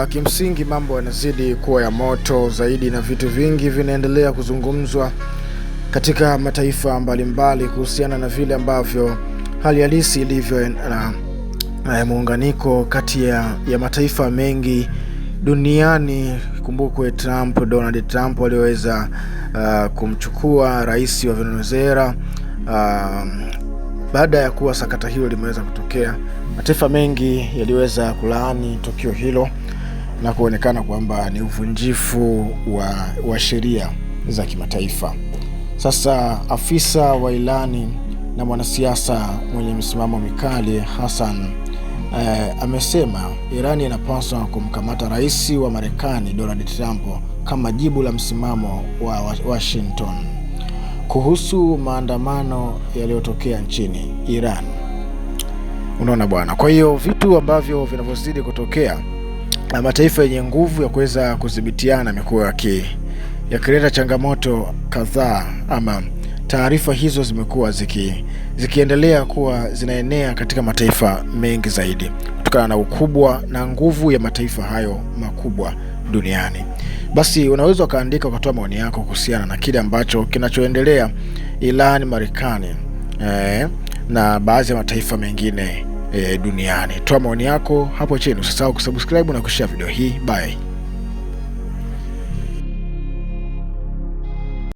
Kimsingi mambo yanazidi kuwa ya moto zaidi na vitu vingi vinaendelea kuzungumzwa katika mataifa mbalimbali kuhusiana na vile ambavyo hali halisi ilivyo na muunganiko kati ya mataifa mengi duniani. Kumbukwe Donald Trump aliweza kumchukua rais wa Venezuela. Baada ya kuwa sakata hilo limeweza kutokea, mataifa mengi yaliweza kulaani tukio hilo na kuonekana kwamba ni uvunjifu wa sheria za kimataifa. Sasa afisa wa Irani na mwanasiasa mwenye msimamo mikali Hassan amesema Irani inapaswa kumkamata rais wa Marekani Donald Trump kama jibu la msimamo wa Washington kuhusu maandamano yaliyotokea nchini Iran. Unaona bwana. Kwa hiyo vitu ambavyo vinavyozidi kutokea na mataifa yenye nguvu ya kuweza kudhibitiana yamekuwa yakileta changamoto kadhaa, ama taarifa hizo zimekuwa zikiendelea kuwa zinaenea katika mataifa mengi zaidi kutokana na ukubwa na nguvu ya mataifa hayo makubwa duniani. Basi unaweza ukaandika ukatoa maoni yako kuhusiana na kile ambacho kinachoendelea Iran, Marekani na baadhi ya mataifa mengine duniani. Toa maoni yako hapo chini, usisahau kusubscribe na kushare video hii. Bye.